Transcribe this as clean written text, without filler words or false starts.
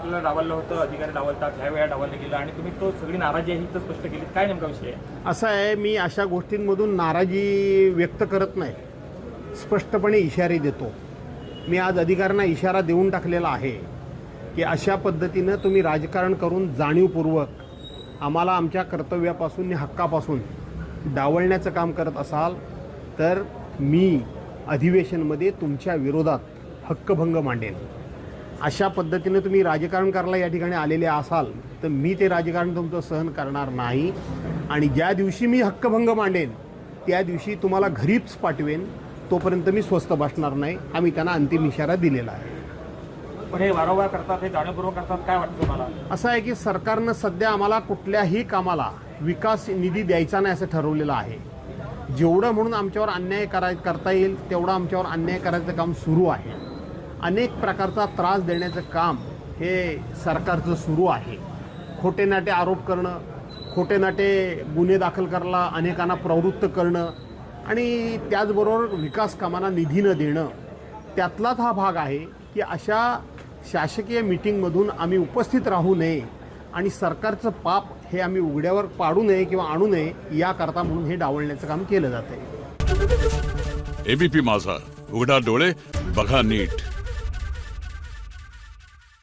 आपल्याला डावललं होतं, अधिकारी डावलतात, ह्या वेळा डावललं गेलं आणि तुम्ही तो सगळी नाराजी आहे ही तर स्पष्ट केली. काय नेमका विषय आहे? असं आहे, मी अशा गोष्टींमधून नाराजी व्यक्त करत नाही, स्पष्टपणे इशारे देतो. मी आज अधिकाऱ्यांना इशारा देऊन टाकलेला आहे की अशा पद्धतीनं तुम्ही राजकारण करून जाणीवपूर्वक आम्हाला आमच्या कर्तव्यापासून आणि हक्कापासून डावलण्याचं काम करत असाल तर मी अधिवेशनमध्ये तुमच्या विरोधात हक्कभंग मांडेन. अशा पद्धतीने तुम्ही राजकारण करायला या ठिकाणी आलेले असाल तर मी ते राजकारण तुमचं सहन करणार नाही आणि ज्या दिवशी मी हक्कभंग मांडेन त्या दिवशी तुम्हाला घरीच पाठवेन. तोपर्यंत मी स्वस्थ बसणार नाही. आम्ही त्यांना अंतिम इशारा दिलेला आहे. पण हे वारंवार करतात, हे जाणीवपूर्वक करतात, काय वाटतं तुम्हाला? असं आहे की सरकारनं सध्या आम्हाला कुठल्याही कामाला विकास निधी द्यायचा नाही असं ठरवलेलं आहे. जेवढं म्हणून आमच्यावर अन्याय करता येईल तेवढं आमच्यावर अन्याय करायचं काम सुरू आहे. अनेक प्रकारचा त्रास देण्याचं काम हे सरकारचं सुरू आहे. खोटे नाटे आरोप करणं, खोटे नाटे गुन्हे दाखल करायला अनेकांना प्रवृत्त करणं आणि त्याचबरोबर विकास कामांना निधी न देणं, त्यातलाच हा भाग आहे की अशा शासकीय मीटिंगमधून आम्ही उपस्थित राहू नये आणि सरकारचं पाप हे आम्ही उघड्यावर पाडू नये किंवा आणू नये याकरता म्हणून हे डावलण्याचं काम केलं जात आहे. एबीपी माझा, उघडा डोळे बघा नीट.